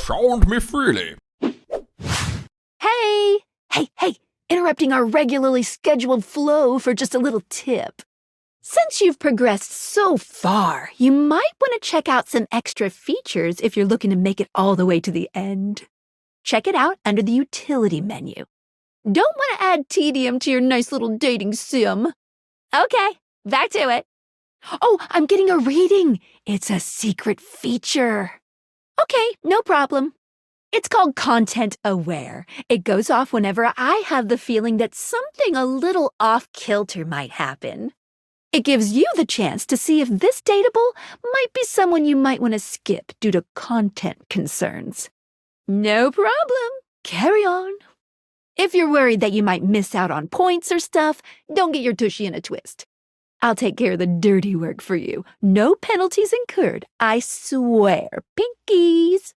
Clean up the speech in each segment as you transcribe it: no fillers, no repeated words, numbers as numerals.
SoundMeFreely. Hey, interrupting our regularly scheduled flow for just a little tip. Since you've progressed so far, you might want to check out some extra features if you're looking to make it all the way to the end. Check it out under the utility menu. Don't want to add tedium to your nice little dating sim. Okay, back to it. Oh, I'm getting a reading. It's a secret feature. Okay, no problem. It's called Content Aware. It goes off whenever I have the feeling that something a little off-kilter might happen. It gives you the chance to see if this dateable might be someone you might want to skip due to content concerns. No problem. Carry on. If you're worried that you might miss out on points or stuff, don't get your tushy in a twist. I'll take care of the dirty work for you. No penalties incurred, I swear. Pinkies.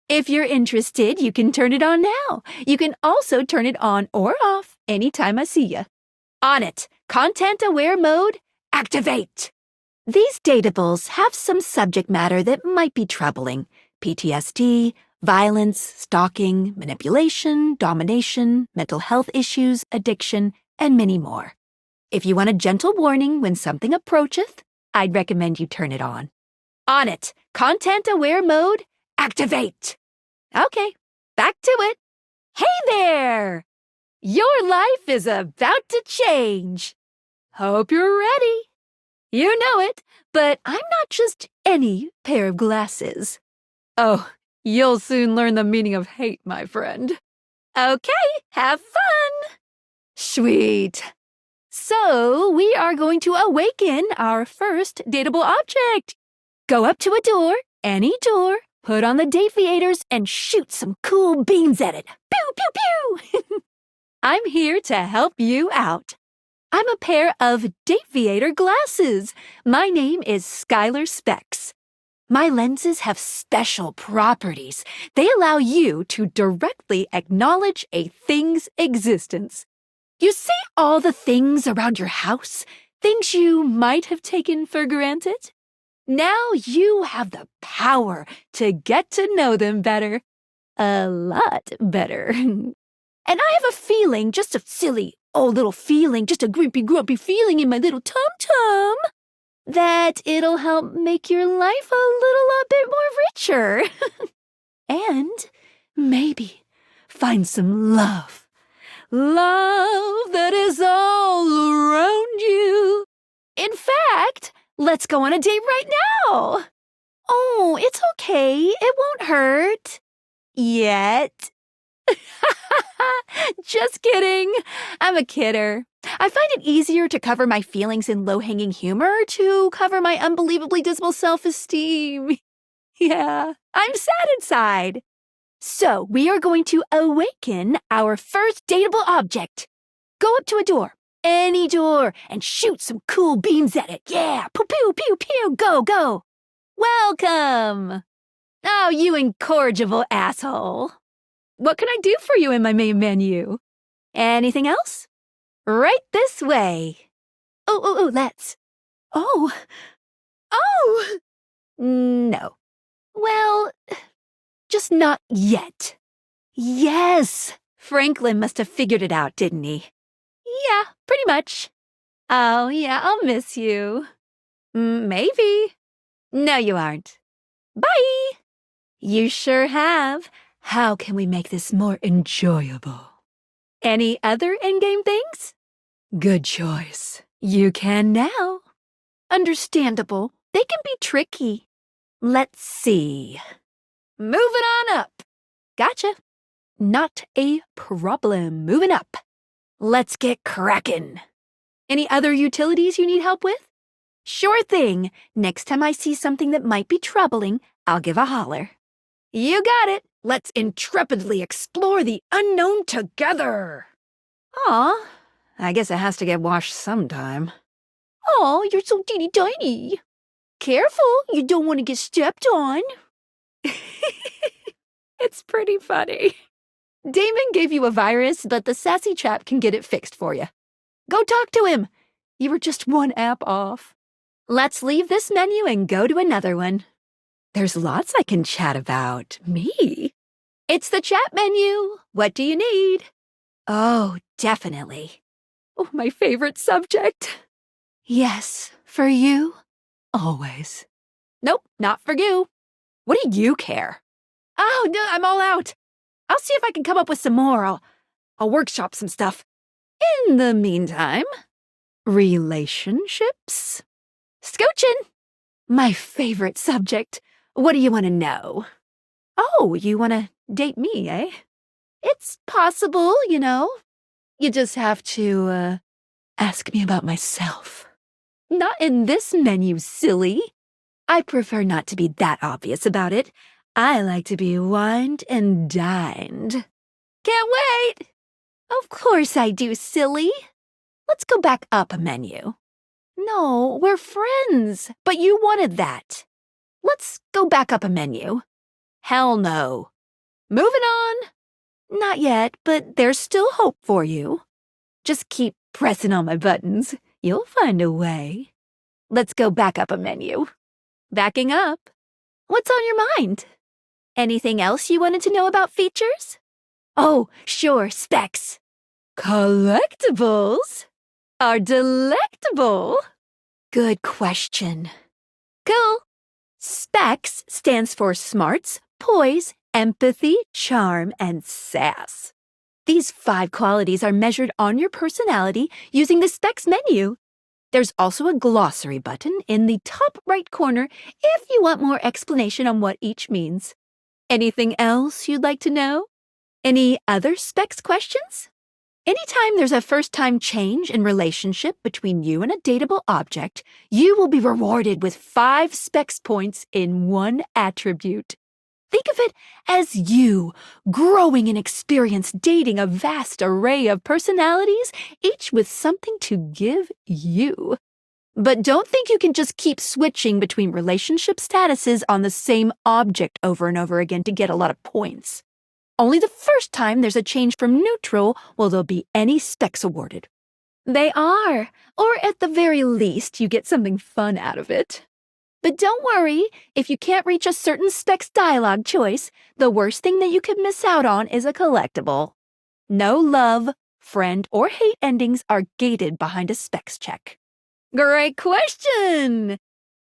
If you're interested, you can turn it on now. You can also turn it on or off anytime I see you. On it. Content Aware mode. Activate! These dateables have some subject matter that might be troubling. PTSD, violence, stalking, manipulation, domination, mental health issues, addiction, and many more. If you want a gentle warning when something approacheth, I'd recommend you turn it on. On it! Content Aware mode. Activate! Okay, back to it. Hey there! Your life is about to change. Hope you're ready. You know it, but I'm not just any pair of glasses. Oh, you'll soon learn the meaning of hate, my friend. Okay, have fun. Sweet. So, we are going to awaken our first dateable object. Go up to a door, any door, put on the Dateviators, and shoot some cool beams at it. Pew, pew, pew! I'm here to help you out. I'm a pair of Dateviator glasses. My name is Skylar Specs. My lenses have special properties. They allow you to directly acknowledge a thing's existence. You see all the things around your house, things you might have taken for granted? Now you have the power to get to know them better. A lot better. And I have a feeling, just a silly old little feeling, just a grumpy feeling in my little tum-tum, that it'll help make your life a little bit more richer. And maybe find some love. Love that is all around you. In fact, let's go on a date right now. Oh, it's okay. It won't hurt. Yet. Just kidding. I'm a kidder. I find it easier to cover my feelings in low-hanging humor to cover my unbelievably dismal self-esteem. Yeah, I'm sad inside. So we are going to awaken our first dateable object. Go up to a door, any door, and shoot some cool beams at it. Yeah, pew, pew, pew, pew, go, go. Welcome. Oh, you incorrigible asshole. What can I do for you in my main menu? Anything else? Right this way. Let's. Oh. No. Well, just not yet. Yes. Franklin must have figured it out, didn't he? Yeah, pretty much. Oh, yeah, I'll miss you. Maybe. No, you aren't. Bye. You sure have. How can we make this more enjoyable? Any other in-game things? Good choice. You can now. Understandable. They can be tricky. Let's see. Moving on up. Gotcha. Not a problem. Moving up. Let's get cracking. Any other utilities you need help with? Sure thing. Next time I see something that might be troubling, I'll give a holler. You got it. Let's intrepidly explore the unknown together. Aw, I guess it has to get washed sometime. Aw, you're so teeny tiny. Careful, you don't want to get stepped on. It's pretty funny. Damon gave you a virus, but the sassy chap can get it fixed for you. Go talk to him. You were just one app off. Let's leave this menu and go to another one. There's lots I can chat about. Me? It's the chat menu. What do you need? Oh, definitely. Oh, my favorite subject. Yes, for you? Always. Nope, not for you. What do you care? Oh, no, I'm all out. I'll see if I can come up with some more. I'll workshop some stuff. In the meantime, relationships? Scoochin'. My favorite subject. What do you want to know? Oh, you want to date me, eh? It's possible, you know. You just have to, ask me about myself. Not in this menu, silly. I prefer not to be that obvious about it. I like to be wined and dined. Can't wait! Of course I do, silly. Let's go back up a menu. No, we're friends, but you wanted that. Let's go back up a menu. Hell no. Moving on. Not yet, but there's still hope for you. Just keep pressing on my buttons. You'll find a way. Let's go back up a menu. Backing up. What's on your mind? Anything else you wanted to know about features? Oh, sure, specs. Collectibles are delectable. Good question. Cool. Specs stands for smarts, poise, empathy, charm, and sass. These 5 qualities are measured on your personality using the specs menu. There's also a glossary button in the top right corner if you want more explanation on what each means. Anything else you'd like to know? Any other specs questions? Anytime there's a first-time change in relationship between you and a dateable object, you will be rewarded with 5 specs points in one attribute. Think of it as you growing in experience dating a vast array of personalities, each with something to give you. But don't think you can just keep switching between relationship statuses on the same object over and over again to get a lot of points. Only the first time there's a change from neutral will there be any specs awarded. They are, or at the very least, you get something fun out of it. But don't worry, if you can't reach a certain specs dialogue choice, the worst thing that you could miss out on is a collectible. No love, friend, or hate endings are gated behind a specs check. Great question!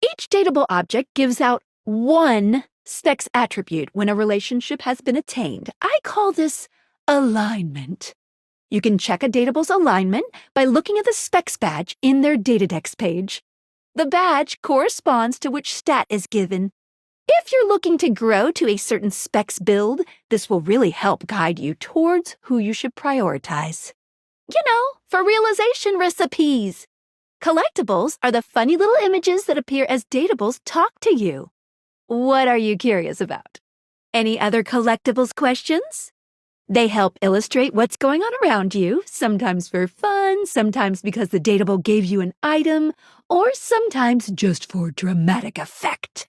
Each dateable object gives out 1 specs attribute when a relationship has been attained. I call this alignment. You can check a datable's alignment by looking at the specs badge in their Datadex page. The badge corresponds to which stat is given. If you're looking to grow to a certain specs build, this will really help guide you towards who you should prioritize. You know, for realization recipes. Collectibles are the funny little images that appear as datables talk to you. What are you curious about? Any other collectibles questions? They help illustrate what's going on around you, sometimes for fun, sometimes because the datable gave you an item, or sometimes just for dramatic effect.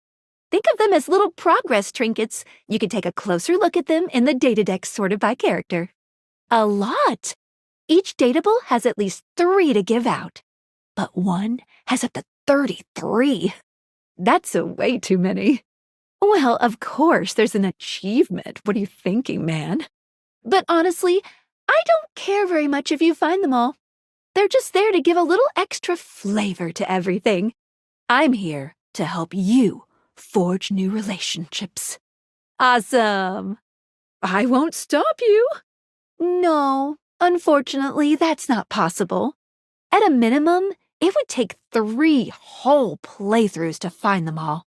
Think of them as little progress trinkets. You can take a closer look at them in the Datadex sorted by character. A lot! Each datable has at least 3 to give out, but one has up to 33. That's way too many. Well, of course, there's an achievement. What are you thinking, man? But honestly, I don't care very much if you find them all. They're just there to give a little extra flavor to everything. I'm here to help you forge new relationships. Awesome! I won't stop you. No, unfortunately, that's not possible. At a minimum, it would take 3 whole playthroughs to find them all.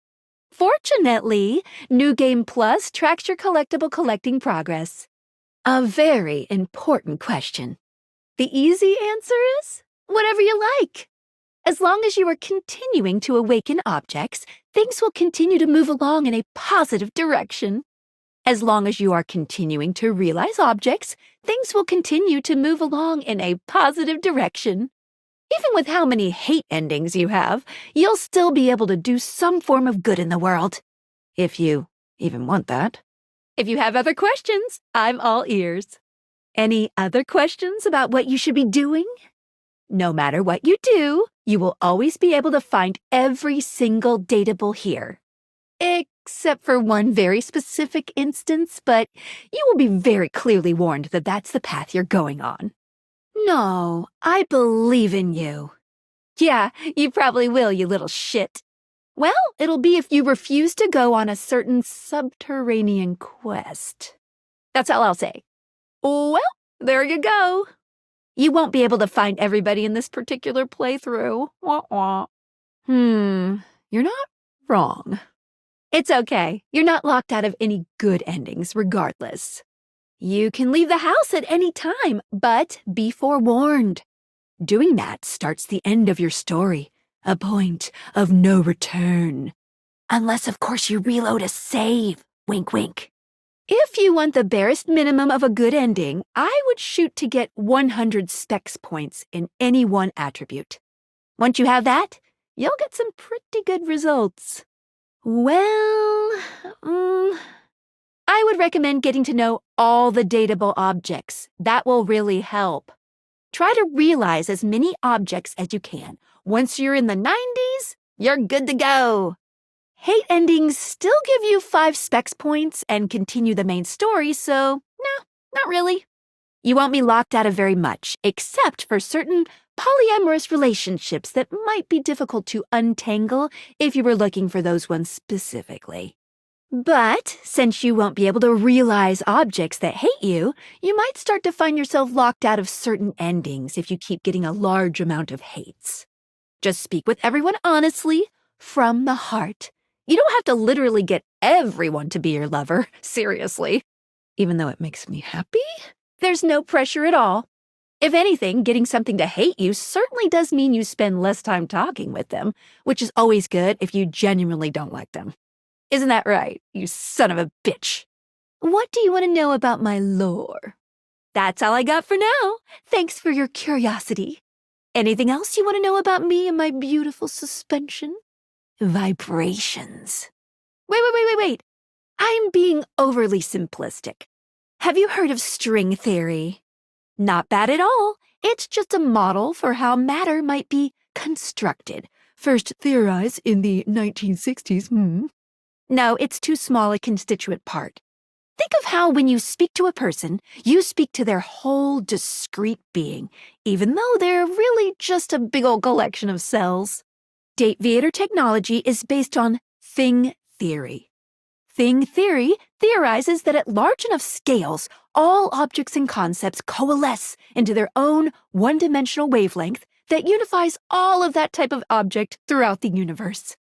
Fortunately, New Game Plus tracks your collectible collecting progress. A very important question. The easy answer is whatever you like. As long as you are continuing to awaken objects, things will continue to move along in a positive direction. As long as you are continuing to realize objects, things will continue to move along in a positive direction. Even with how many hate endings you have, you'll still be able to do some form of good in the world. If you even want that. If you have other questions, I'm all ears. Any other questions about what you should be doing? No matter what you do, you will always be able to find every single datable here. Except for one very specific instance, but you will be very clearly warned that that's the path you're going on. No, I believe in you. Yeah, you probably will, you little shit. Well, it'll be if you refuse to go on a certain subterranean quest. That's all I'll say. Well, there you go. You won't be able to find everybody in this particular playthrough. Wah-wah. You're not wrong. It's okay. You're not locked out of any good endings regardless. You can leave the house at any time, but be forewarned. Doing that starts the end of your story, a point of no return. Unless, of course, you reload a save. Wink, wink. If you want the barest minimum of a good ending, I would shoot to get 100 specs points in any one attribute. Once you have that, you'll get some pretty good results. Well, I would recommend getting to know all the dateable objects. That will really help. Try to realize as many objects as you can. Once you're in the 90s, you're good to go. Hate endings still give you 5 specs points and continue the main story, so no, not really. You won't be locked out of very much, except for certain polyamorous relationships that might be difficult to untangle if you were looking for those ones specifically. But since you won't be able to realize objects that hate you, you might start to find yourself locked out of certain endings if you keep getting a large amount of hates. Just speak with everyone honestly, from the heart. You don't have to literally get everyone to be your lover, seriously. Even though it makes me happy, there's no pressure at all. If anything, getting something to hate you certainly does mean you spend less time talking with them, which is always good if you genuinely don't like them. Isn't that right, you son of a bitch? What do you want to know about my lore? That's all I got for now. Thanks for your curiosity. Anything else you want to know about me and my beautiful suspension? Vibrations. Wait. I'm being overly simplistic. Have you heard of string theory? Not bad at all. It's just a model for how matter might be constructed. First theorized in the 1960s, No, it's too small a constituent part. Think of how when you speak to a person, you speak to their whole discrete being, even though they're really just a big old collection of cells. Date-Viator technology is based on thing theory. Thing theory theorizes that at large enough scales, all objects and concepts coalesce into their own one-dimensional wavelength that unifies all of that type of object throughout the universe.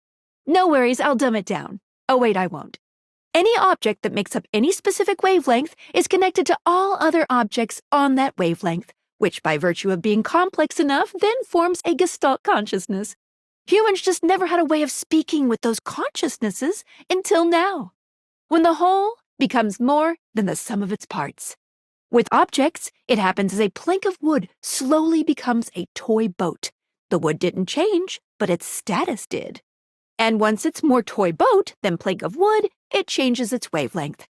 No worries, I'll dumb it down. Oh wait, I won't. Any object that makes up any specific wavelength is connected to all other objects on that wavelength, which by virtue of being complex enough then forms a Gestalt consciousness. Humans just never had a way of speaking with those consciousnesses until now, when the whole becomes more than the sum of its parts. With objects, it happens as a plank of wood slowly becomes a toy boat. The wood didn't change, but its status did. And once it's more toy boat than plank of wood, it changes its wavelength.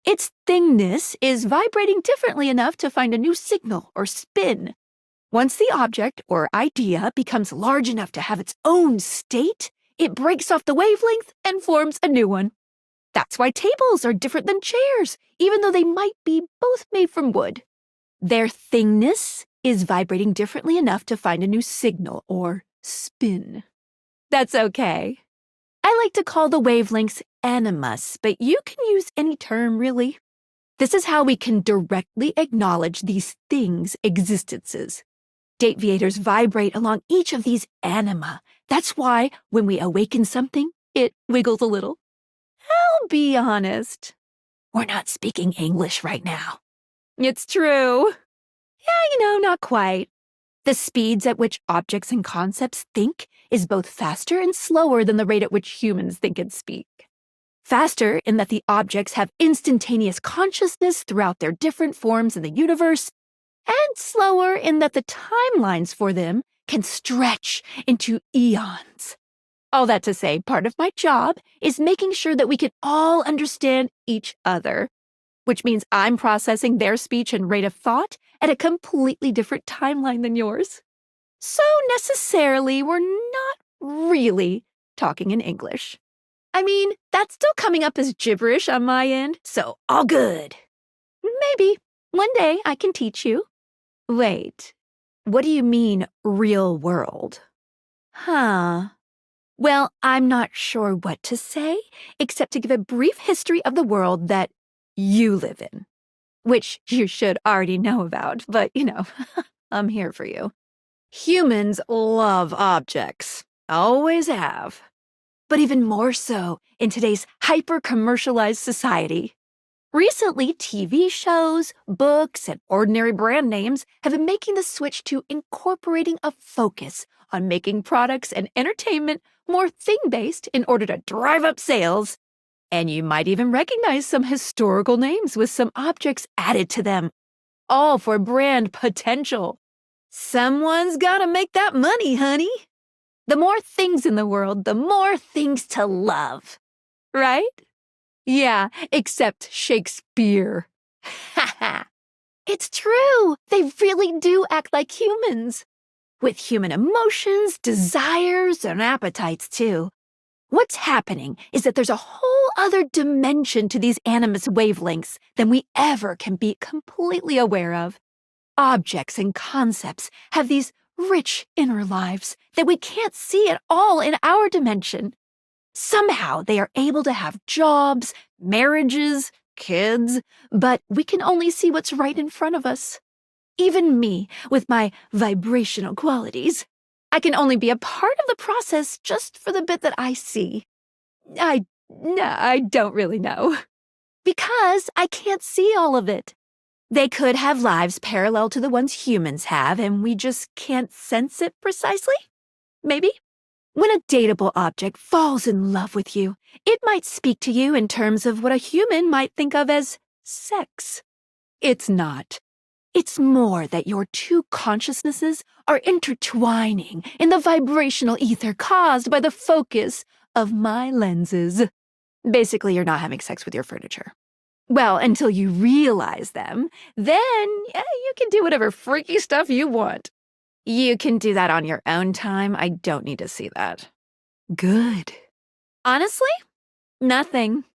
Its thingness is vibrating differently enough to find a new signal or spin. Once the object or idea becomes large enough to have its own state, it breaks off the wavelength and forms a new one. That's why tables are different than chairs, even though they might be both made from wood. Their thingness is vibrating differently enough to find a new signal or spin. That's okay. I like to call the wavelengths animus, but you can use any term, really. This is how we can directly acknowledge these things' existences. Date-Viators vibrate along each of these anima. That's why, when we awaken something, it wiggles a little. I'll be honest. We're not speaking English right now. It's true. Yeah, not quite. The speeds at which objects and concepts think is both faster and slower than the rate at which humans think and speak. Faster in that the objects have instantaneous consciousness throughout their different forms in the universe, and slower in that the timelines for them can stretch into eons. All that to say, part of my job is making sure that we can all understand each other, which means I'm processing their speech and rate of thought at a completely different timeline than yours. So necessarily, we're not really talking in English. I mean, that's still coming up as gibberish on my end, so all good. Maybe one day I can teach you. Wait, what do you mean, real world? Huh. Well, I'm not sure what to say, except to give a brief history of the world that you live in. Which you should already know about, but, I'm here for you. Humans love objects. Always have. But even more so in today's hyper-commercialized society. Recently, TV shows, books, and ordinary brand names have been making the switch to incorporating a focus on making products and entertainment more thing-based in order to drive up sales. And you might even recognize some historical names with some objects added to them, all for brand potential. Someone's gotta make that money, honey. The more things in the world, the more things to love. Right? Yeah, except Shakespeare. Ha ha. It's true. They really do act like humans. With human emotions, desires, and appetites, too. What's happening is that there's a whole other dimension to these animus wavelengths than we ever can be completely aware of. Objects and concepts have these rich inner lives that we can't see at all in our dimension. Somehow they are able to have jobs, marriages, kids, but we can only see what's right in front of us. Even me, with my vibrational qualities, I can only be a part of the process just for the bit that I see. I don't really know. Because I can't see all of it. They could have lives parallel to the ones humans have, and we just can't sense it precisely? Maybe? When a dateable object falls in love with you, it might speak to you in terms of what a human might think of as sex. It's not. It's more that your two consciousnesses are intertwining in the vibrational ether caused by the focus of my lenses. Basically, you're not having sex with your furniture. Well, until you realize them, then you can do whatever freaky stuff you want. You can do that on your own time. I don't need to see that. Good. Honestly, nothing.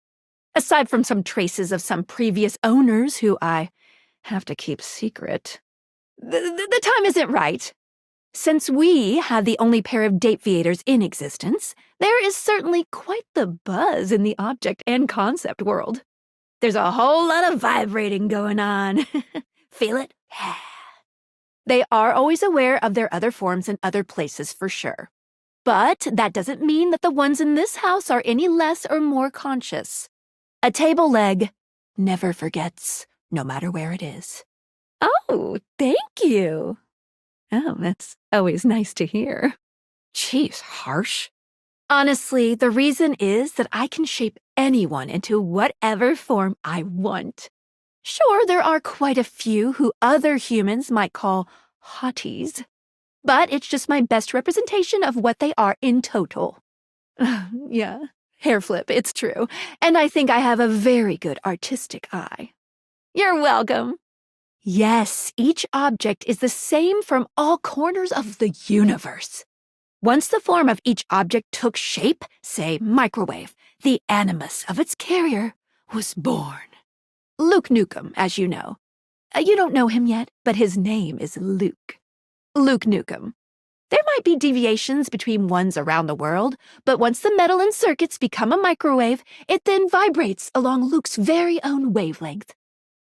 Aside from some traces of some previous owners who I have to keep secret. The time isn't right. Since we have the only pair of Dateviators in existence, there is certainly quite the buzz in the object and concept world. There's a whole lot of vibrating going on. Feel it? They are always aware of their other forms in other places for sure. But that doesn't mean that the ones in this house are any less or more conscious. A table leg never forgets, no matter where it is. Oh, thank you. Oh, that's always nice to hear. Jeez, harsh. Honestly, the reason is that I can shape anyone into whatever form I want. Sure, there are quite a few who other humans might call hotties, but it's just my best representation of what they are in total. Yeah, hair flip, it's true, and I think I have a very good artistic eye. You're welcome. Yes, each object is the same from all corners of the universe. Once the form of each object took shape, say microwave, the animus of its carrier was born. Luke Nukem, as you know. You don't know him yet, but his name is Luke. Luke Nukem. There might be deviations between ones around the world, but once the metal and circuits become a microwave, it then vibrates along Luke's very own wavelength.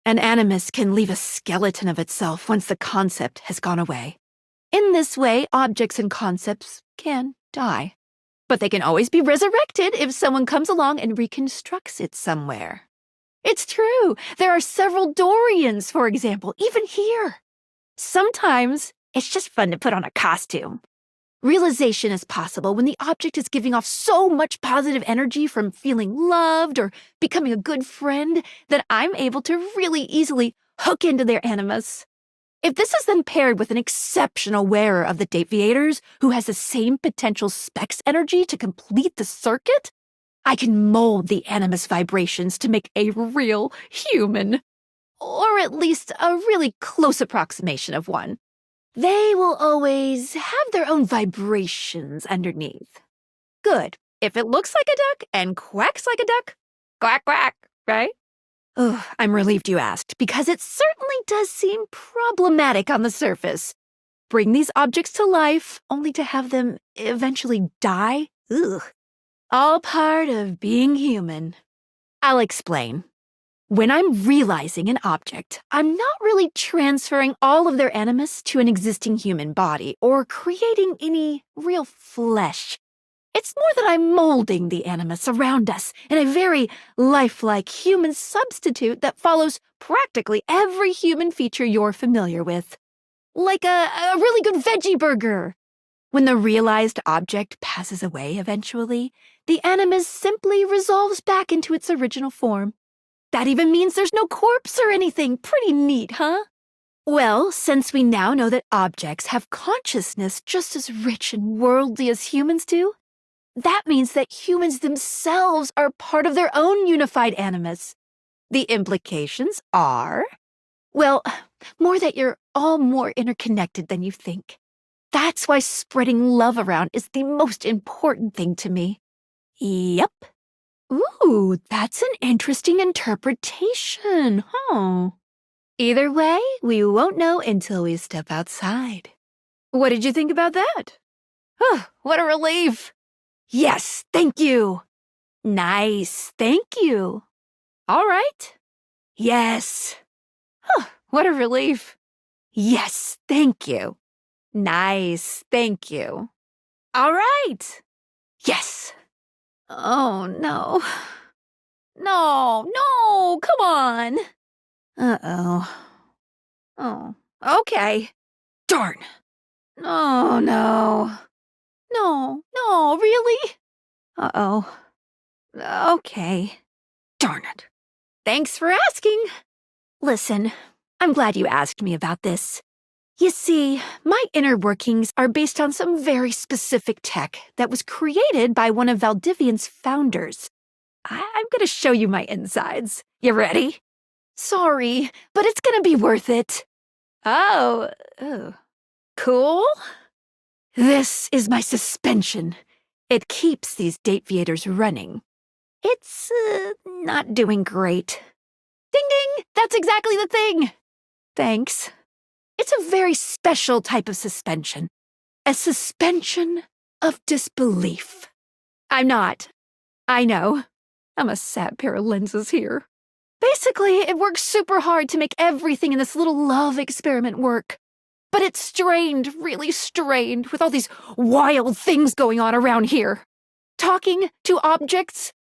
An animus can leave a skeleton of itself once the concept has gone away. In this way, objects and concepts can die. But they can always be resurrected if someone comes along and reconstructs it somewhere. It's true. There are several Dorians, for example, even here. Sometimes it's just fun to put on a costume. Realization is possible when the object is giving off so much positive energy from feeling loved or becoming a good friend that I'm able to really easily hook into their animus. If this is then paired with an exceptional wearer of the Dateviators who has the same potential specs energy to complete the circuit, I can mold the animus vibrations to make a real human. Or at least a really close approximation of one. They will always have their own vibrations underneath. Good. If it looks like a duck and quacks like a duck, quack, quack, right? Oh, I'm relieved you asked, because it certainly does seem problematic on the surface. Bring these objects to life, only to have them eventually die? Ugh. All part of being human. I'll explain. When I'm realizing an object, I'm not really transferring all of their animus to an existing human body or creating any real flesh. It's more that I'm molding the animus around us in a very lifelike human substitute that follows practically every human feature you're familiar with. Like a really good veggie burger. When the realized object passes away eventually, the animus simply resolves back into its original form. That even means there's no corpse or anything. Pretty neat, huh? Well, since we now know that objects have consciousness just as rich and worldly as humans do, that means that humans themselves are part of their own unified animus. The implications are, well, more that you're all more interconnected than you think. That's why spreading love around is the most important thing to me. Yep. Ooh, that's an interesting interpretation, huh? Either way, we won't know until we step outside. What did you think about that? Oh, what a relief. Yes, thank you. Nice, thank you. All right. Yes. Oh, what a relief. Yes, thank you. Nice, thank you. All right. Yes. Oh, no. No, come on. Uh-oh. Oh, okay. Darn. Oh, no. No, really? Uh-oh. Okay. Darn it. Thanks for asking. Listen, I'm glad you asked me about this. You see, my inner workings are based on some very specific tech that was created by one of Valdivian's founders. I'm going to show you my insides. You ready? Sorry, but it's going to be worth it. Oh, cool. This is my suspension. It keeps these Dateviators running. It's, not doing great. Ding ding! That's exactly the thing! Thanks. It's a very special type of suspension. A suspension of disbelief. I'm not. I know. I'm a sad pair of lenses here. Basically, it works super hard to make everything in this little love experiment work. But it's strained, really strained, with all these wild things going on around here. Talking to objects,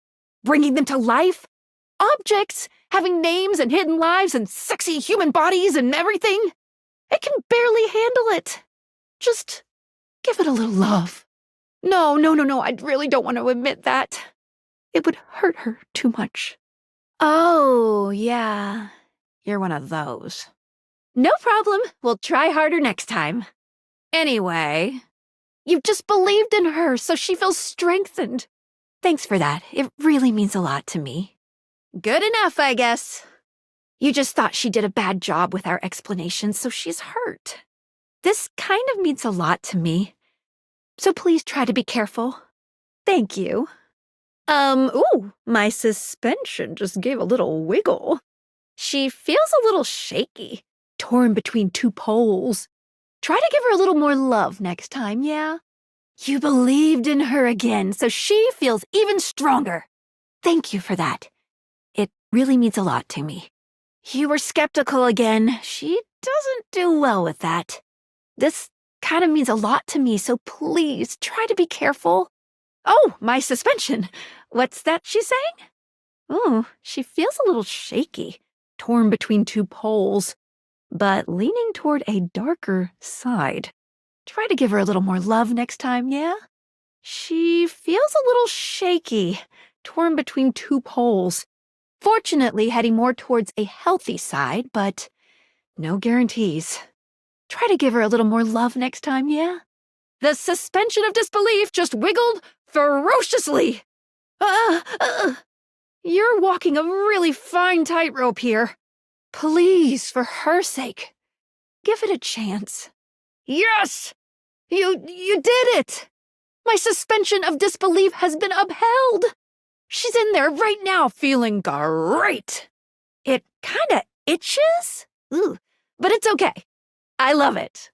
bringing them to life, objects having names and hidden lives and sexy human bodies and everything. It can barely handle it. Just give it a little love. No, I really don't want to admit that. It would hurt her too much. Oh, yeah. You're one of those. No problem. We'll try harder next time. Anyway, you've just believed in her, so she feels strengthened. Thanks for that. It really means a lot to me. Good enough, I guess. You just thought she did a bad job with our explanations, so she's hurt. This kind of means a lot to me. So please try to be careful. Thank you. Ooh, my suspension just gave a little wiggle. She feels a little shaky, torn between two poles. Try to give her a little more love next time, yeah? You believed in her again, so she feels even stronger. Thank you for that. It really means a lot to me. You were skeptical again. She doesn't do well with that. This kind of means a lot to me, so please try to be careful. Oh, my suspension. What's that she's saying? Oh, she feels a little shaky, torn between two poles, but leaning toward a darker side. Try to give her a little more love next time, yeah? She feels a little shaky, torn between two poles. Fortunately, heading more towards a healthy side, but no guarantees. Try to give her a little more love next time, yeah? The suspension of disbelief just wiggled ferociously. You're walking a really fine tightrope here. Please, for her sake, give it a chance. Yes! You did it! My suspension of disbelief has been upheld. She's in there right now feeling great. It kinda itches, but it's okay. I love it.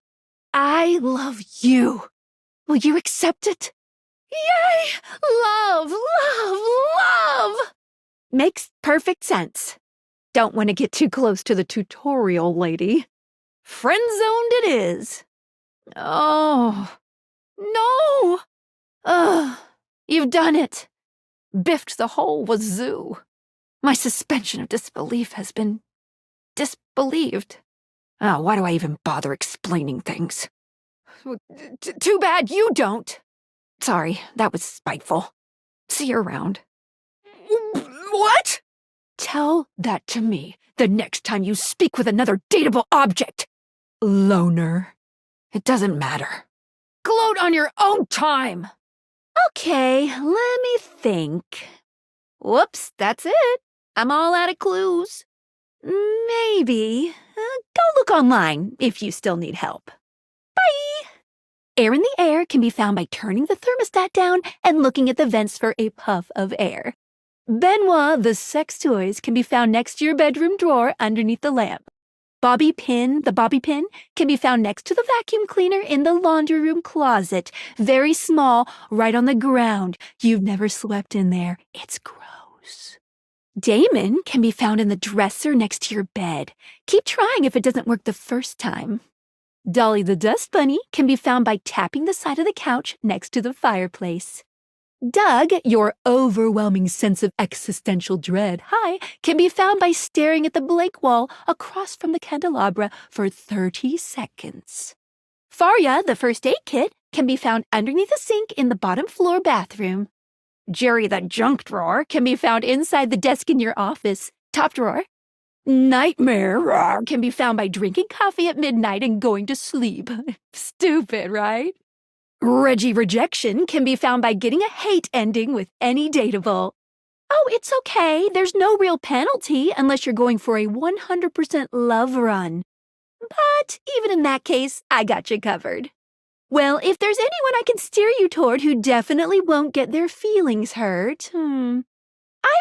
I love you. Will you accept it? Yay! Love, love, love! Makes perfect sense. Don't want to get too close to the tutorial, lady. Friend-zoned it is. Oh, no! Ugh, you've done it. Biffed the whole wazoo. My suspension of disbelief has been disbelieved. Oh, why do I even bother explaining things? Too bad you don't. Sorry, that was spiteful. See you around. What? Tell that to me the next time you speak with another dateable object. Loner. It doesn't matter. Gloat on your own time. Okay, let me think. Whoops, that's it. I'm all out of clues. Maybe. Go look online if you still need help. Bye! Air in the air can be found by turning the thermostat down and looking at the vents for a puff of air. Benoit, the sex toys, can be found next to your bedroom drawer underneath the lamp. Bobby pin, the bobby pin, can be found next to the vacuum cleaner in the laundry room closet. Very small, right on the ground. You've never slept in there. It's gross. Damon can be found in the dresser next to your bed. Keep trying if it doesn't work the first time. Dolly the dust bunny can be found by tapping the side of the couch next to the fireplace. Doug, your overwhelming sense of existential dread, can be found by staring at the blank wall across from the candelabra for 30 seconds. Faria, the first aid kit, can be found underneath the sink in the bottom floor bathroom. Jerry, the junk drawer, can be found inside the desk in your office, top drawer. Nightmare can be found by drinking coffee at midnight and going to sleep. Stupid, right? Reggie Rejection can be found by getting a hate ending with any dateable. Oh, it's okay. There's no real penalty unless you're going for a 100% love run. But even in that case, I got you covered. Well, if there's anyone I can steer you toward who definitely won't get their feelings hurt, I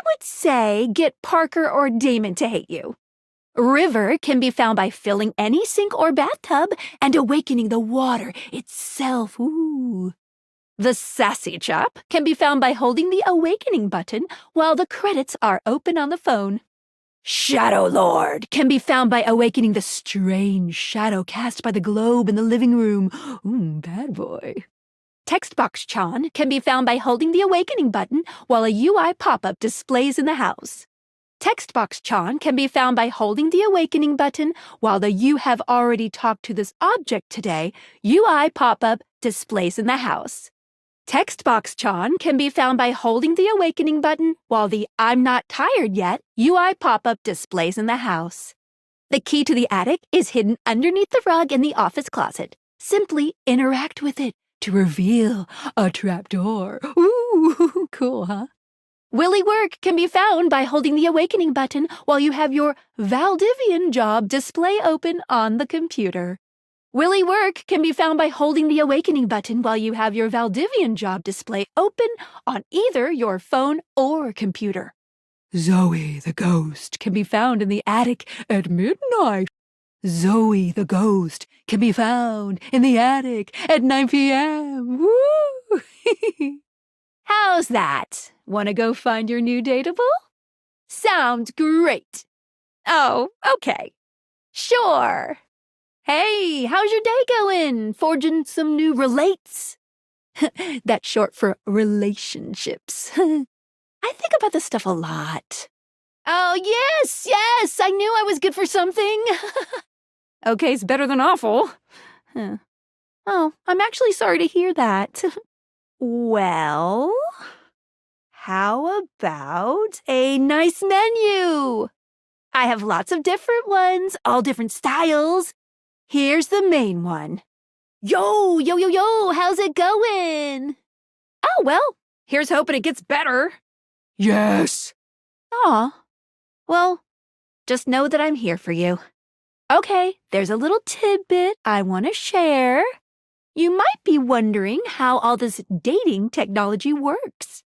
would say get Parker or Damon to hate you. River can be found by filling any sink or bathtub and awakening the water itself. Ooh. The Sassy Chop can be found by holding the awakening button while the credits are open on the phone. Shadow Lord can be found by awakening the strange shadow cast by the globe in the living room. Bad boy. Textbox Chan can be found by holding the awakening button while a UI pop-up displays in the house. Textbox Chan can be found by holding the awakening button while the You Have Already Talked to This Object Today UI pop-up displays in the house. Textbox Chan can be found by holding the awakening button while the I'm Not Tired Yet UI pop-up displays in the house. The key to the attic is hidden underneath the rug in the office closet. Simply interact with it to reveal a trapdoor. Ooh, cool, huh? Willy Work can be found by holding the awakening button while you have your Valdivian job display open on the computer. Willy Work can be found by holding the awakening button while you have your Valdivian job display open on either your phone or computer. Zoe the Ghost can be found in the attic at midnight. Zoe the Ghost can be found in the attic at 9 p.m. Woo! How's that? Want to go find your new dateable? Sounds great. Oh, okay. Sure. Hey, how's your day going? Forging some new relates? That's short for relationships. I think about this stuff a lot. Oh, yes, I knew I was good for something. Okay's better than awful. Oh, I'm actually sorry to hear that. Well, how about a nice menu? I have lots of different ones, all different styles. Here's the main one. Yo, how's it going? Oh, well, here's hoping it gets better. Yes. Aw. Well, just know that I'm here for you. Okay, there's a little tidbit I want to share. You might be wondering how all this dating technology works.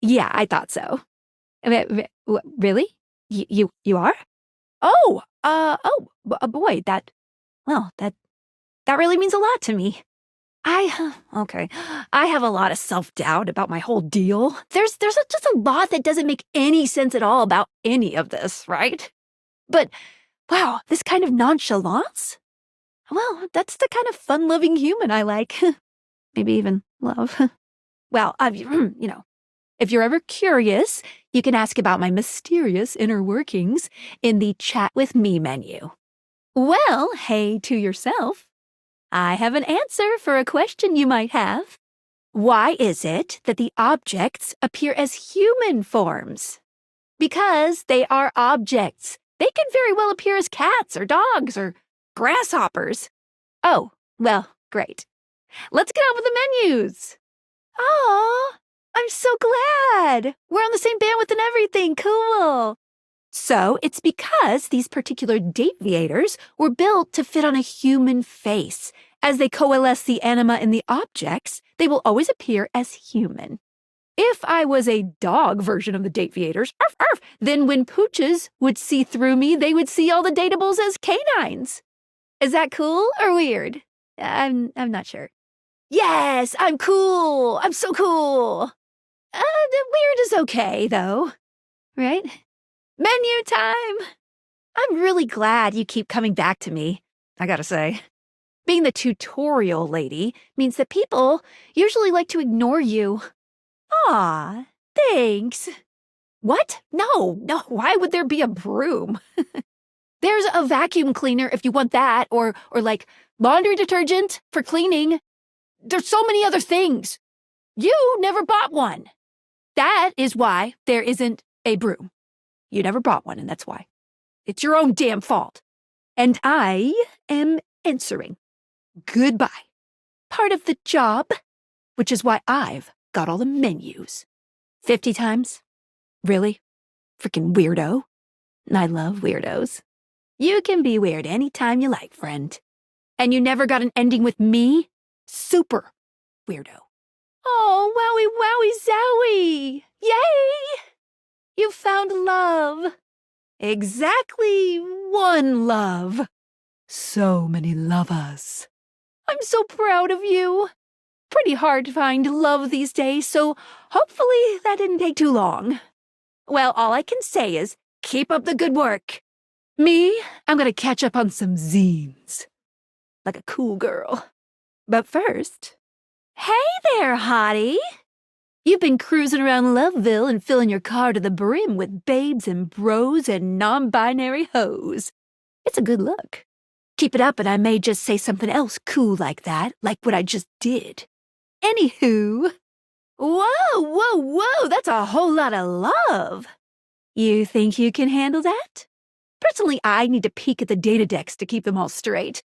Yeah, I thought so. Really? You are? Oh, boy, that really means a lot to me. Okay. I have a lot of self-doubt about my whole deal. There's just a lot that doesn't make any sense at all about any of this, right? But, wow, this kind of nonchalance? Well, that's the kind of fun-loving human I like. Maybe even love. Well, if you're ever curious, you can ask about my mysterious inner workings in the Chat with Me menu. Well, hey to yourself. I have an answer for a question you might have. Why is it that the objects appear as human forms? Because they are objects. They could very well appear as cats or dogs or grasshoppers. Oh, well, great. Let's get on with the menus. Aw, I'm so glad. We're on the same bandwidth and everything. Cool. So it's because these particular deviators were built to fit on a human face. As they coalesce the anima in the objects, they will always appear as human. If I was a dog version of the deviators, arf, arf, then when pooches would see through me, they would see all the datables as canines. Is that cool or weird? I'm not sure. Yes, I'm cool. I'm so cool. Weird is okay, though. Right? Menu time! I'm really glad you keep coming back to me, I gotta say. Being the tutorial lady means that people usually like to ignore you. Aw, thanks. What? No, why would there be a broom? There's a vacuum cleaner if you want that, or like laundry detergent for cleaning. There's so many other things. You never bought one. That is why there isn't a broom. You never bought one, and that's why. It's your own damn fault. And I am answering. Goodbye. Part of the job, which is why I've got all the menus. 50 times? Really? Freaking weirdo. I love weirdos. You can be weird anytime you like, friend. And you never got an ending with me? Super weirdo. Oh, wowie, zowie! Yay! You found love. Exactly one love. So many lovers. I'm so proud of you. Pretty hard to find love these days, so hopefully that didn't take too long. Well, all I can say is keep up the good work. Me, I'm gonna catch up on some zines. Like a cool girl. But first, hey there, hottie. You've been cruising around Loveville and filling your car to the brim with babes and bros and non-binary hoes. It's a good look. Keep it up and I may just say something else cool like that, like what I just did. Anywho, whoa, that's a whole lot of love. You think you can handle that? Personally, I need to peek at the data decks to keep them all straight.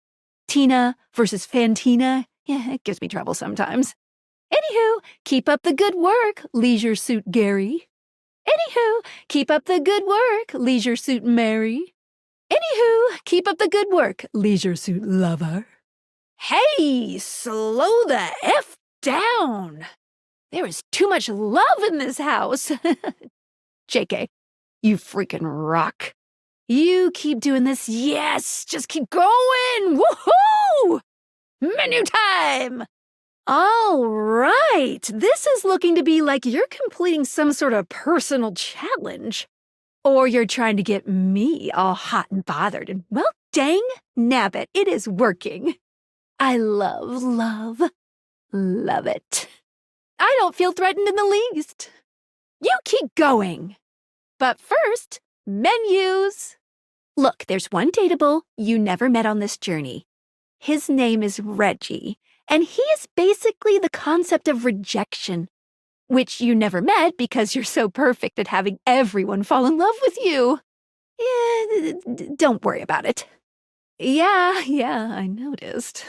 Tina versus Fantina, yeah, it gives me trouble sometimes. Anywho, keep up the good work, Leisure Suit Gary. Anywho, keep up the good work, Leisure Suit Mary. Anywho, keep up the good work, Leisure Suit Lover. Hey, slow the F down. There is too much love in this house. JK, you freaking rock. You keep doing this. Yes, just keep going. Woohoo! Menu time. All right, this is looking to be like you're completing some sort of personal challenge. Or you're trying to get me all hot and bothered, and well, dang nabbit, it is working. I love it. I don't feel threatened in the least. You keep going. But first, menus. Look, there's one dateable you never met on this journey. His name is Reggie. And he is basically the concept of rejection, which you never met because you're so perfect at having everyone fall in love with you. Yeah, don't worry about it. Yeah, I noticed.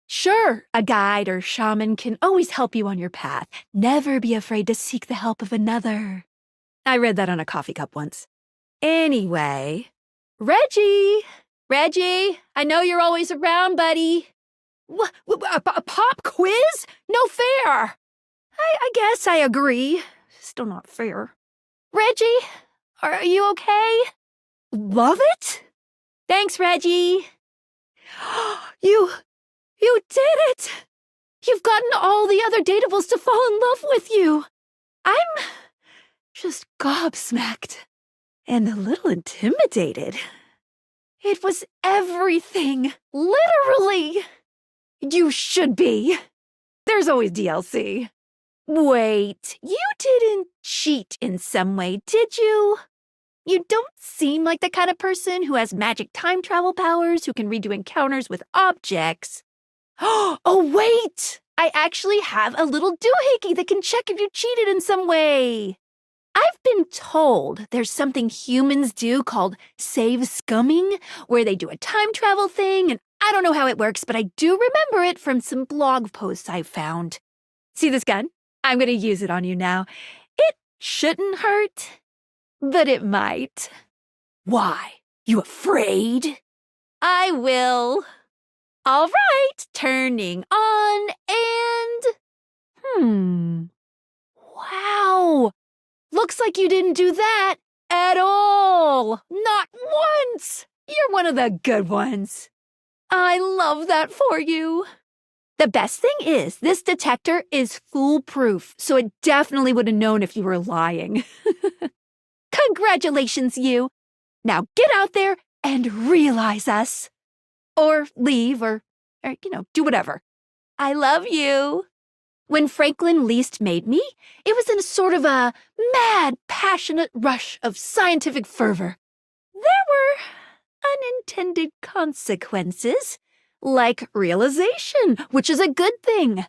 Sure, a guide or shaman can always help you on your path. Never be afraid to seek the help of another. I read that on a coffee cup once. Anyway, Reggie, I know you're always around, buddy. A pop quiz? No fair! I guess I agree. Still not fair. Reggie, are you okay? Love it? Thanks, Reggie. You did it! You've gotten all the other dateables to fall in love with you. I'm just gobsmacked and a little intimidated. It was everything, literally. You should be. There's always DLC. Wait, you didn't cheat in some way, did you? You don't seem like the kind of person who has magic time travel powers who can redo encounters with objects. Oh, wait! I actually have a little doohickey that can check if you cheated in some way. I've been told there's something humans do called save scumming, where they do a time travel thing, and I don't know how it works, but I do remember it from some blog posts I found. See this gun? I'm going to use it on you now. It shouldn't hurt, but it might. Why? You afraid? I will. All right, turning on and... Wow! Looks like you didn't do that at all! Not once! You're one of the good ones. I love that for you. The best thing is, this detector is foolproof, so it definitely would have known if you were lying. Congratulations, you. Now get out there and realize us. Or leave, or do whatever. I love you. When Franklin least made me, it was in a sort of a mad, passionate rush of scientific fervor. There were unintended consequences, like realization, which is a good thing.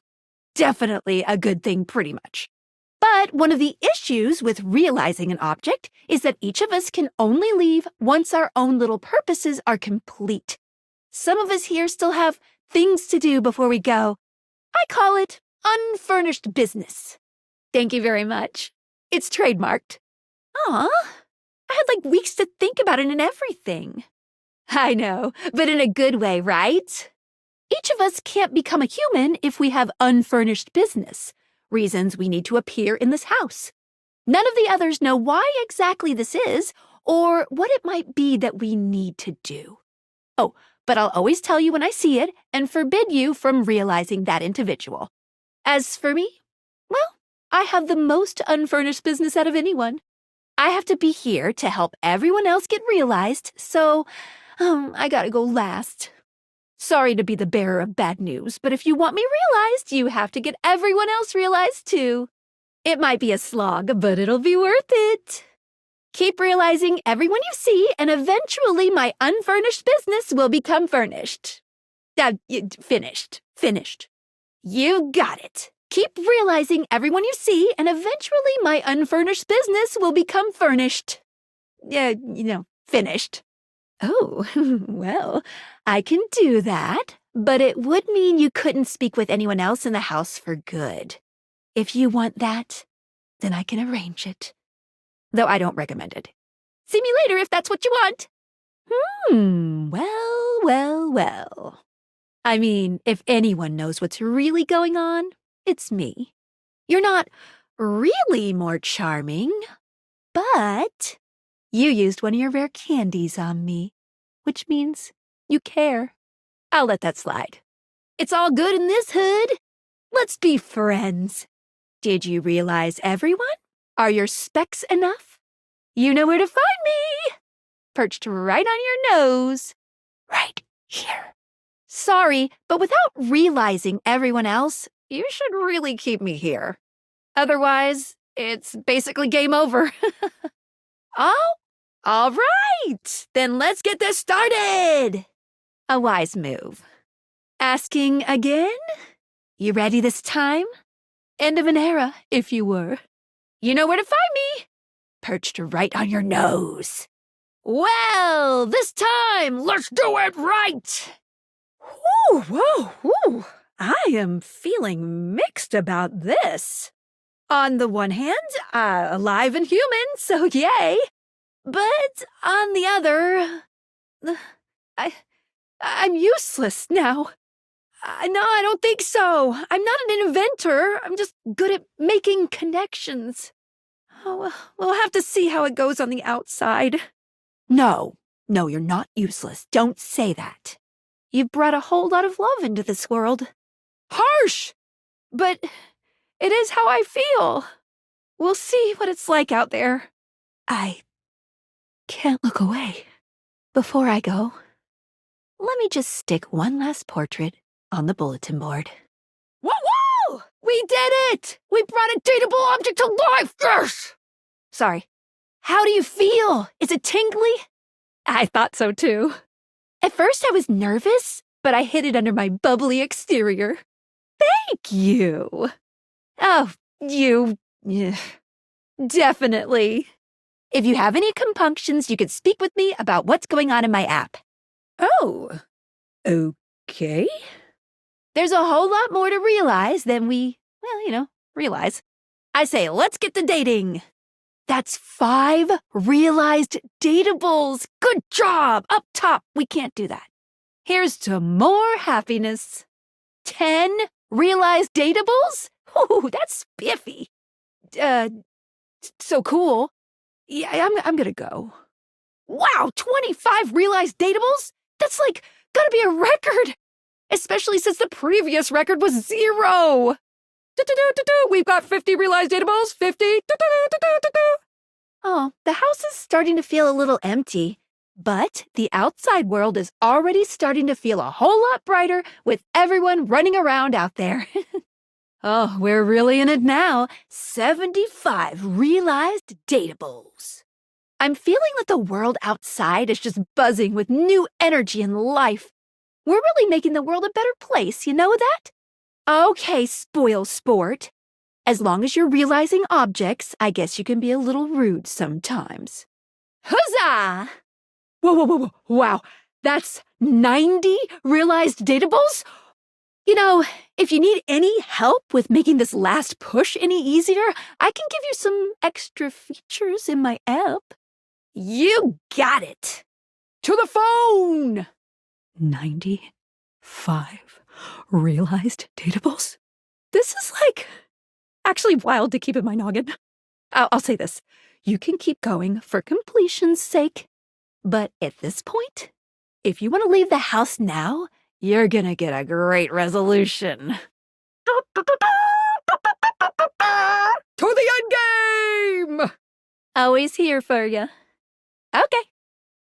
Definitely a good thing, pretty much. But one of the issues with realizing an object is that each of us can only leave once our own little purposes are complete. Some of us here still have things to do before we go. I call it unfurnished business. Thank you very much. It's trademarked. Aw, I had like weeks to think about it and everything. I know, but in a good way, right? Each of us can't become a human if we have unfurnished business, reasons we need to appear in this house. None of the others know why exactly this is or what it might be that we need to do. Oh, but I'll always tell you when I see it and forbid you from realizing that individual. As for me, well, I have the most unfurnished business out of anyone. I have to be here to help everyone else get realized, so I gotta go last. Sorry to be the bearer of bad news, but if you want me realized, you have to get everyone else realized too. It might be a slog, but it'll be worth it. Keep realizing everyone you see, and eventually my unfurnished business will become furnished. Finished. You got it. Keep realizing everyone you see, and eventually my unfurnished business will become furnished. Finished. Oh, well, I can do that, but it would mean you couldn't speak with anyone else in the house for good. If you want that, then I can arrange it. Though I don't recommend it. See me later if that's what you want. Well. I mean, if anyone knows what's really going on, it's me. You're not really more charming, but you used one of your rare candies on me, which means you care. I'll let that slide. It's all good in this hood. Let's be friends. Did you realize everyone? Are your specs enough? You know where to find me. Perched right on your nose. Right here. Sorry, but without realizing everyone else, you should really keep me here. Otherwise, it's basically game over. Oh, all right. Then let's get this started. A wise move. Asking again? You ready this time? End of an era, if you were. You know where to find me. Perched right on your nose. Well, this time, let's do it right. Whoa. I am feeling mixed about this. On the one hand, alive and human, so yay. But on the other, I'm useless now. No, I don't think so. I'm not an inventor. I'm just good at making connections. Oh, we'll have to see how it goes on the outside. No, you're not useless. Don't say that. You've brought a whole lot of love into this world. Harsh! But it is how I feel. We'll see what it's like out there. I can't look away. Before I go, let me just stick one last portrait on the bulletin board. Woo! We did it! We brought a dateable object to life! Yes! Sorry. How do you feel? Is it tingly? I thought so too. At first I was nervous, but I hid it under my bubbly exterior. Thank you. Oh, yeah, definitely. If you have any compunctions, you could speak with me about what's going on in my app. Oh, okay. There's a whole lot more to realize than we, realize. I say, let's get to dating. That's 5 realized datables. Good job. Up top, we can't do that. Here's to more happiness. 10 realized datables? Ooh, that's spiffy. So cool. Yeah, I'm gonna go. Wow, 25 realized datables? That's gotta be a record. Especially since the previous record was 0. We've got 50 realized datables. 50. Oh, the house is starting to feel a little empty. But the outside world is already starting to feel a whole lot brighter with everyone running around out there. Oh, we're really in it now. 75 realized datables. I'm feeling that the world outside is just buzzing with new energy and life. We're really making the world a better place, you know that? Okay, spoil sport. As long as you're realizing objects, I guess you can be a little rude sometimes. Huzzah! Whoa. Wow, that's 90 realized datables? If you need any help with making this last push any easier, I can give you some extra features in my app. You got it! To the phone! 95 realized datables? This is actually wild to keep in my noggin. I'll say this. You can keep going for completion's sake. But at this point, if you want to leave the house now, you're gonna get a great resolution. To the end game! Always here for you.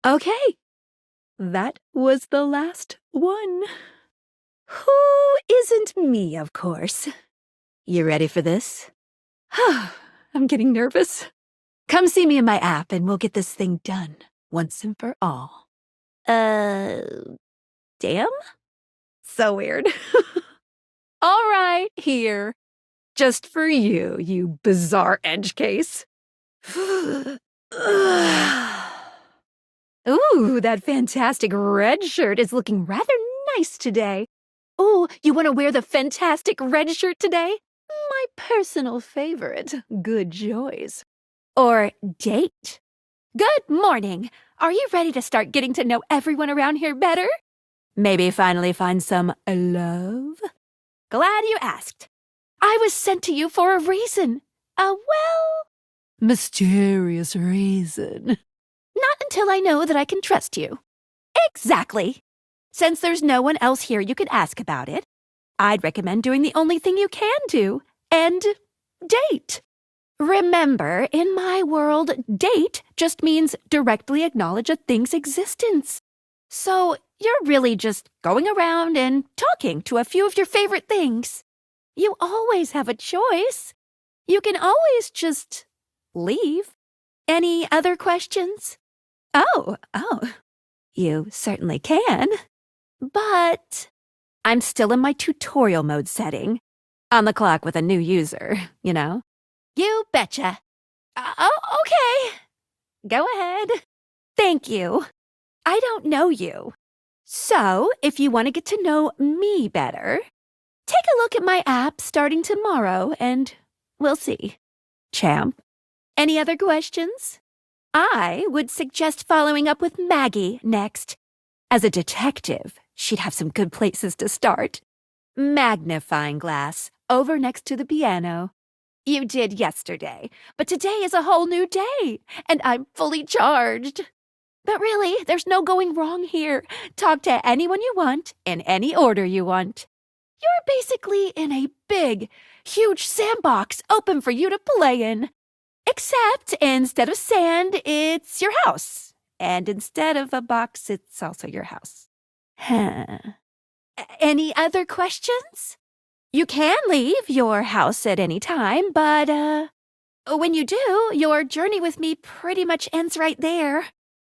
Okay. That was the last one. Who isn't me, of course. You ready for this? I'm getting nervous. Come see me in my app and we'll get this thing done once and for all. Damn? So weird. All right, here. Just for you, you bizarre edge case. Ooh, that fantastic red shirt is looking rather nice today. Oh, you want to wear the fantastic red shirt today? My personal favorite. Good choice. Or date. Good morning. Are you ready to start getting to know everyone around here better? Maybe finally find some love? Glad you asked. I was sent to you for a reason. Mysterious reason. Not until I know that I can trust you. Exactly. Since there's no one else here you can ask about it, I'd recommend doing the only thing you can do, and date. Remember, in my world, date just means directly acknowledge a thing's existence. So you're really just going around and talking to a few of your favorite things. You always have a choice. You can always just leave. Any other questions? Oh, you certainly can. But I'm still in my tutorial mode setting. On the clock with a new user, you know? You betcha. Okay. Go ahead. Thank you. I don't know you. So, if you want to get to know me better, take a look at my app starting tomorrow and we'll see. Champ, any other questions? I would suggest following up with Maggie next. As a detective, she'd have some good places to start. Magnifying glass over next to the piano. You did yesterday, but today is a whole new day, and I'm fully charged. But really, there's no going wrong here. Talk to anyone you want, in any order you want. You're basically in a big, huge sandbox open for you to play in. Except instead of sand, it's your house. And instead of a box, it's also your house. Any other questions? You can leave your house at any time, but, when you do, your journey with me pretty much ends right there.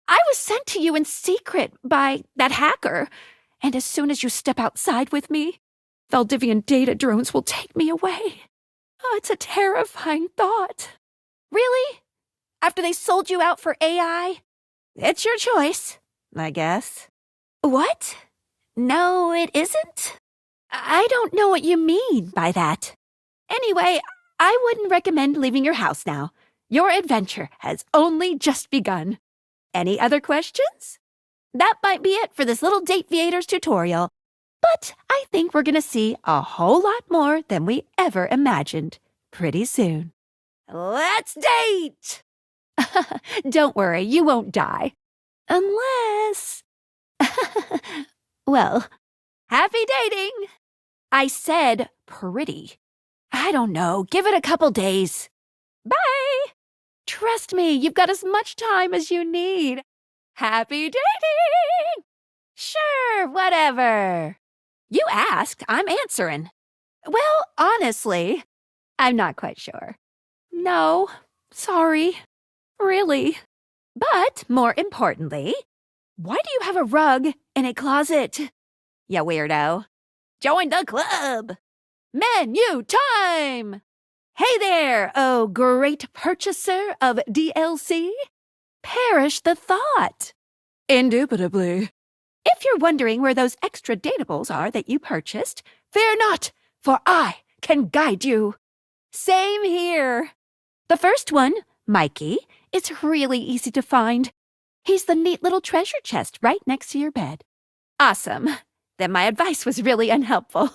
I was sent to you in secret by that hacker, and as soon as you step outside with me, Valdivian data drones will take me away. Oh, it's a terrifying thought. Really? After they sold you out for AI? It's your choice, I guess. What? No, it isn't? I don't know what you mean by that. Anyway, I wouldn't recommend leaving your house now. Your adventure has only just begun. Any other questions? That might be it for this little Date Viators tutorial. But I think we're going to see a whole lot more than we ever imagined pretty soon. Let's date! Don't worry, you won't die. Unless... Well, happy dating! I said pretty. I don't know, give it a couple days. Bye! Trust me, you've got as much time as you need. Happy dating! Sure, whatever. You asked, I'm answering. Well, honestly, I'm not quite sure. No, sorry. Really. But more importantly, why do you have a rug in a closet? Ya weirdo. Join the club. Menu time! Hey there, oh great purchaser of DLC. Perish the thought. Indubitably. If you're wondering where those extra datables are that you purchased, fear not, for I can guide you. Same here. The first one, Mikey, is really easy to find. He's the neat little treasure chest right next to your bed. Awesome. Then my advice was really unhelpful.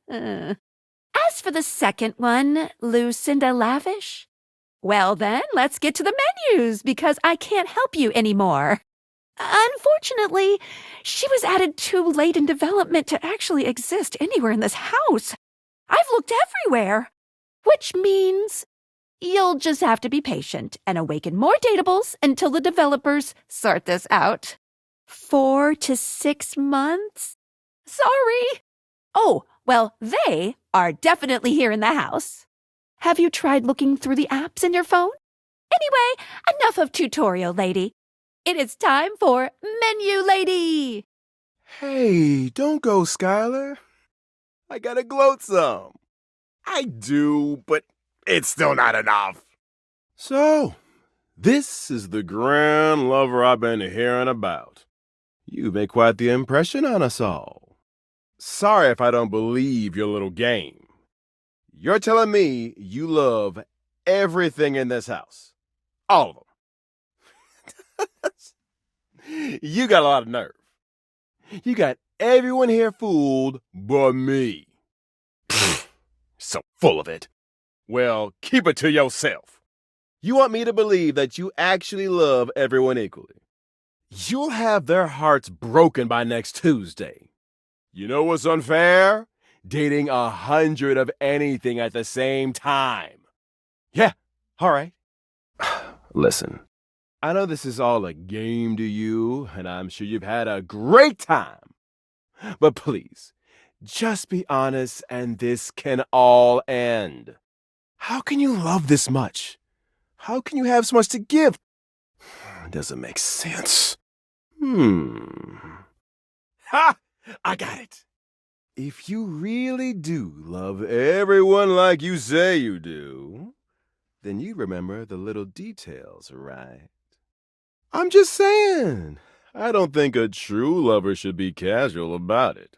As for the second one, Lucinda Lavish, well then, let's get to the menus because I can't help you anymore. Unfortunately, she was added too late in development to actually exist anywhere in this house. I've looked everywhere, which means you'll just have to be patient and awaken more datables until the developers sort this out. 4 to 6 months? Sorry. Oh, well, they are definitely here in the house. Have you tried looking through the apps in your phone? Anyway, enough of tutorial lady. It is time for Menu Lady! Hey, don't go, Skylar. I gotta gloat some. I do, but it's still not enough. So, this is the grand lover I've been hearing about. You make quite the impression on us all. Sorry if I don't believe your little game. You're telling me you love everything in this house. All of them. You got a lot of nerve. You got everyone here fooled but me. So full of it. Well, keep it to yourself. You want me to believe that you actually love everyone equally. You'll have their hearts broken by next Tuesday. You know what's unfair? Dating 100 of anything at the same time. Yeah, all right. Listen. I know this is all a game to you, and I'm sure you've had a great time. But please, just be honest, and this can all end. How can you love this much? How can you have so much to give? It doesn't make sense. Ha! I got it. If you really do love everyone like you say you do, then you remember the little details, right? I'm just saying, I don't think a true lover should be casual about it.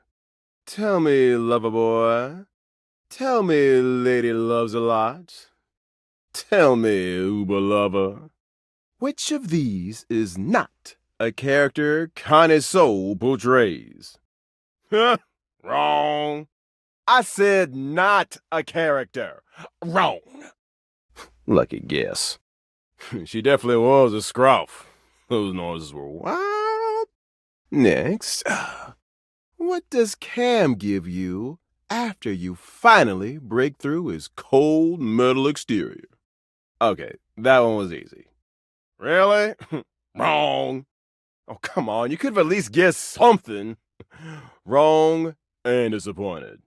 Tell me, lover boy. Tell me, lady loves a lot. Tell me, uber lover. Which of these is not a character Connie's soul portrays? Wrong. I said not a character. Wrong. Lucky guess. She definitely was a scruff. Those noises were wild. Next, what does Cam give you after you finally break through his cold metal exterior? Okay, that one was easy. Really? Wrong. Oh, come on, you could have at least guessed something. Wrong and disappointed.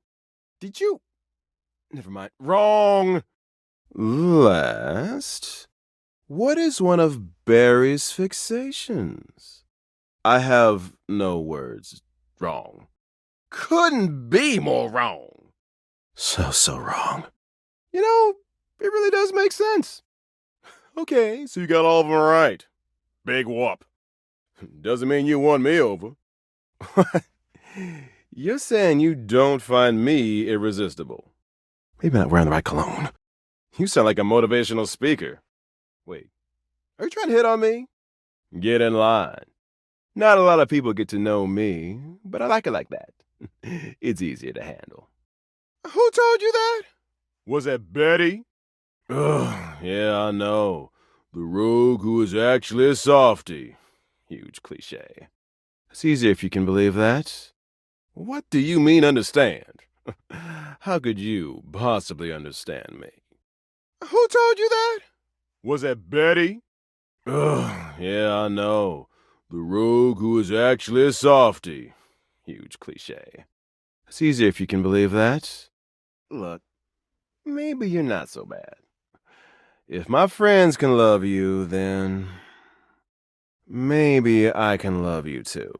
Did you? Never mind. Wrong. Last. What is one of Barry's fixations? I have no words. Wrong. Couldn't be more wrong. So wrong. You know, it really does make sense. Okay, so you got all of them right. Big whoop. Doesn't mean you won me over. You're saying you don't find me irresistible. Maybe not wearing the right cologne. You sound like a motivational speaker. Wait, are you trying to hit on me? Get in line. Not a lot of people get to know me, but I like it like that. It's easier to handle. Who told you that? Was it Betty? Ugh, yeah, I know. The rogue who is actually a softie. Huge cliche. It's easier if you can believe that. What do you mean understand? How could you possibly understand me? Who told you that? Was it Betty? Ugh, yeah, I know. The rogue who is actually a softie. Huge cliche. It's easier if you can believe that. Look, maybe you're not so bad. If my friends can love you, then maybe I can love you too.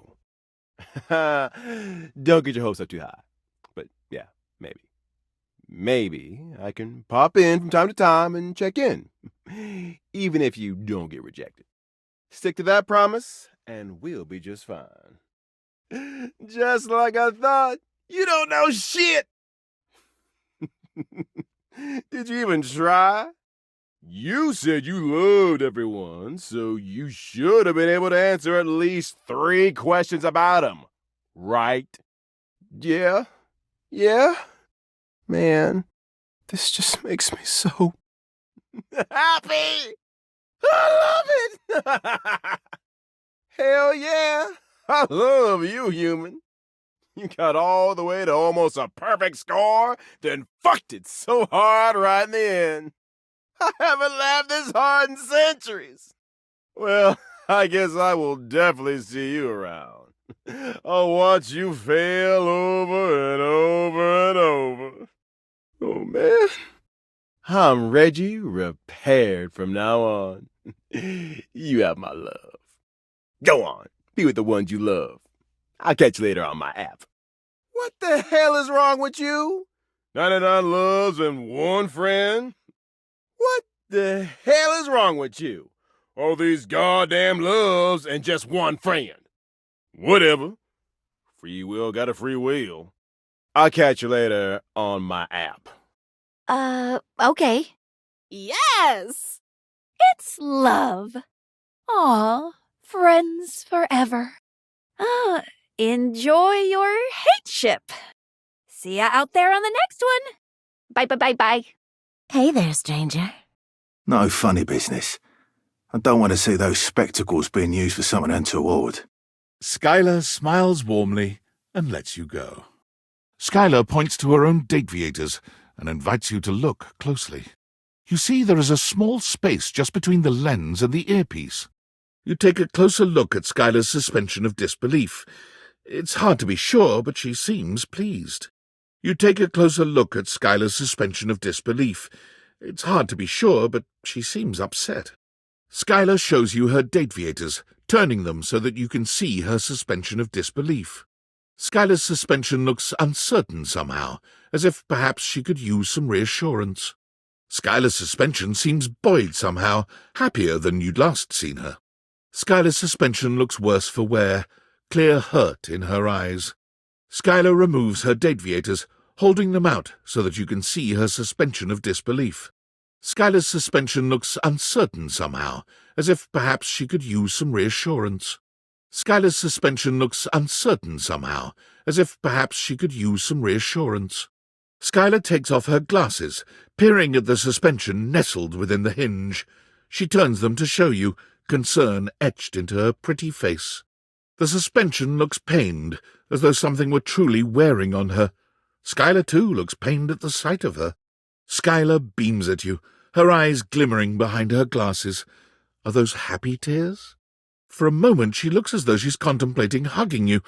Don't get your hopes up too high. But yeah, maybe. Maybe I can pop in from time to time and check in, even if you don't get rejected. Stick to that promise, and we'll be just fine. Just like I thought. You don't know shit! Did you even try? You said you loved everyone, so you should have been able to answer at least 3 questions about them, right? Yeah? Man, this just makes me so happy! I love it! Hell yeah! I love you, human. You got all the way to almost a perfect score, then fucked it so hard right in the end. I haven't laughed this hard in centuries. Well, I guess I will definitely see you around. I'll watch you fail over and over and over. Oh, man. I'm Reggie, repaired from now on. You have my love. Go on, be with the ones you love. I'll catch you later on my app. What the hell is wrong with you? 99 loves and 1 friend? What the hell is wrong with you? All these goddamn loves and just 1 friend. Whatever. Free will got a free will. I'll catch you later on my app. Okay. Yes! It's love. Aw, friends forever. Enjoy your hate ship. See ya out there on the next one. Bye. Hey there, stranger. No funny business. I don't want to see those spectacles being used for something untoward. Skylar smiles warmly and lets you go. Skylar points to her own dateviators and invites you to look closely. You see there is a small space just between the lens and the earpiece. You take a closer look at Skylar's suspension of disbelief. It's hard to be sure, but she seems pleased. You take a closer look at Skylar's suspension of disbelief. It's hard to be sure, but she seems upset. Skylar shows you her dateviators, turning them so that you can see her suspension of disbelief. Skylar's suspension looks uncertain somehow, as if perhaps she could use some reassurance. Skylar's suspension seems buoyed somehow, happier than you'd last seen her. Skylar's suspension looks worse for wear, clear hurt in her eyes. Skylar removes her dateviators, holding them out so that you can see her suspension of disbelief. Skylar's suspension looks uncertain somehow, as if perhaps she could use some reassurance. Skylar's suspension looks uncertain somehow, as if perhaps she could use some reassurance. Skylar takes off her glasses, peering at the suspension nestled within the hinge. She turns them to show you, concern etched into her pretty face. The suspension looks pained, as though something were truly wearing on her. Skylar, too, looks pained at the sight of her. Skylar beams at you, her eyes glimmering behind her glasses. Are those happy tears? For a moment she looks as though she's contemplating hugging you,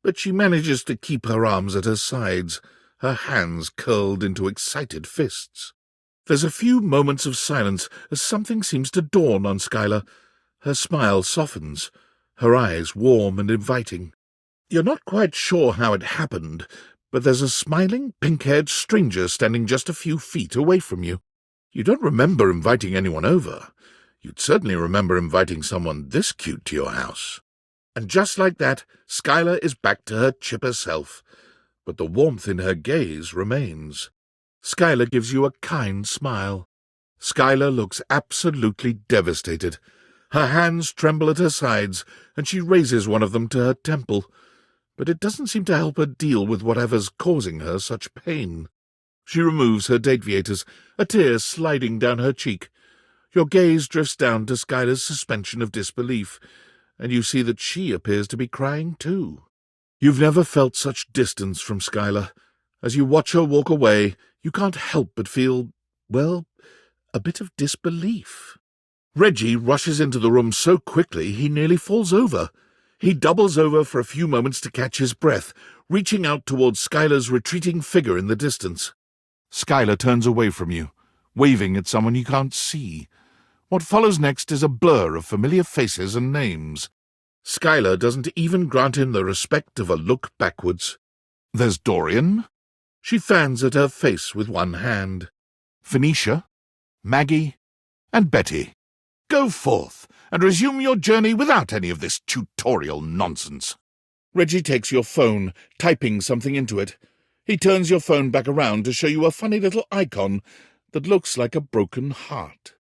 but she manages to keep her arms at her sides, her hands curled into excited fists. There's a few moments of silence as something seems to dawn on Skylar. Her smile softens, her eyes warm and inviting. You're not quite sure how it happened, but there's a smiling, pink-haired stranger standing just a few feet away from you. You don't remember inviting anyone over. You'd certainly remember inviting someone this cute to your house. And just like that, Skylar is back to her chipper self, but the warmth in her gaze remains. Skylar gives you a kind smile. Skylar looks absolutely devastated. Her hands tremble at her sides, and she raises one of them to her temple, but it doesn't seem to help her deal with whatever's causing her such pain. She removes her dateviators, a tear sliding down her cheek. Your gaze drifts down to Skylar's suspension of disbelief, and you see that she appears to be crying too. You've never felt such distance from Skylar. As you watch her walk away, you can't help but feel, well, a bit of disbelief. Reggie rushes into the room so quickly he nearly falls over. He doubles over for a few moments to catch his breath, reaching out towards Skylar's retreating figure in the distance. Skylar turns away from you, waving at someone you can't see. What follows next is a blur of familiar faces and names. Skylar doesn't even grant him the respect of a look backwards. There's Dorian. She fans at her face with one hand. Felicia, Maggie, and Betty. Go forth and resume your journey without any of this tutorial nonsense. Reggie takes your phone, typing something into it. He turns your phone back around to show you a funny little icon that looks like a broken heart.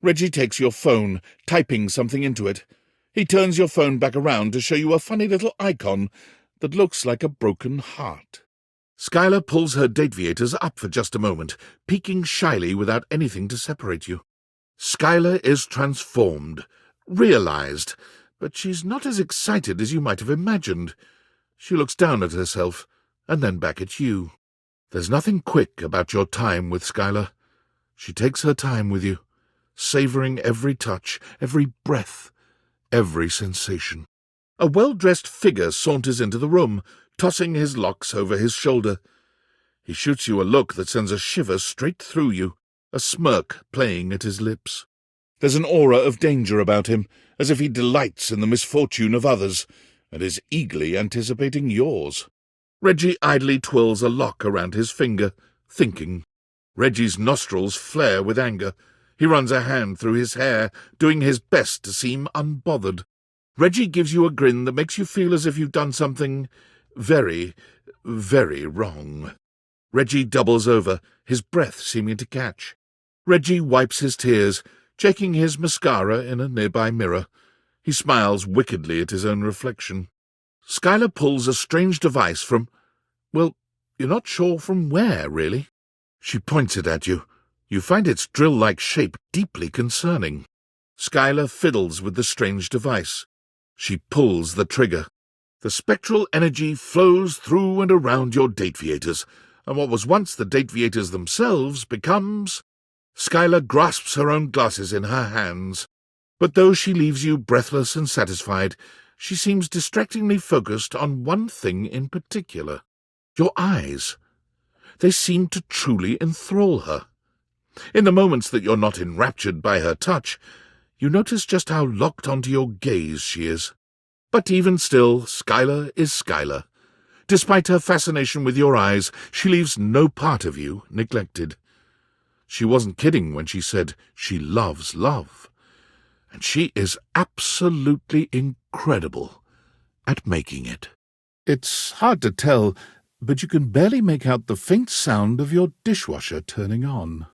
Reggie takes your phone, typing something into it. He turns your phone back around to show you a funny little icon that looks like a broken heart. Skylar pulls her dateviators up for just a moment, peeking shyly without anything to separate you. Skylar is transformed, realized, but she's not as excited as you might have imagined. She looks down at herself, and then back at you. There's nothing quick about your time with Skylar. She takes her time with you, savoring every touch, every breath, every sensation. A well-dressed figure saunters into the room, tossing his locks over his shoulder. He shoots you a look that sends a shiver straight through you, a smirk playing at his lips. There's an aura of danger about him, as if he delights in the misfortune of others, and is eagerly anticipating yours. Reggie idly twirls a lock around his finger, thinking. Reggie's nostrils flare with anger. He runs a hand through his hair, doing his best to seem unbothered. Reggie gives you a grin that makes you feel as if you've done something very, very wrong. Reggie doubles over, his breath seeming to catch. Reggie wipes his tears, checking his mascara in a nearby mirror. He smiles wickedly at his own reflection. Skylar pulls a strange device from, well, you're not sure from where, really. She points it at you. You find its drill-like shape deeply concerning. Skylar fiddles with the strange device. She pulls the trigger. The spectral energy flows through and around your dateviators, and what was once the dateviators themselves becomes... Skylar grasps her own glasses in her hands, but though she leaves you breathless and satisfied, she seems distractingly focused on one thing in particular. Your eyes. They seem to truly enthrall her. In the moments that you're not enraptured by her touch, you notice just how locked onto your gaze she is. But even still, Skylar is Skylar. Despite her fascination with your eyes, she leaves no part of you neglected. She wasn't kidding when she said she loves love. And she is absolutely incredible at making it. It's hard to tell, but you can barely make out the faint sound of your dishwasher turning on.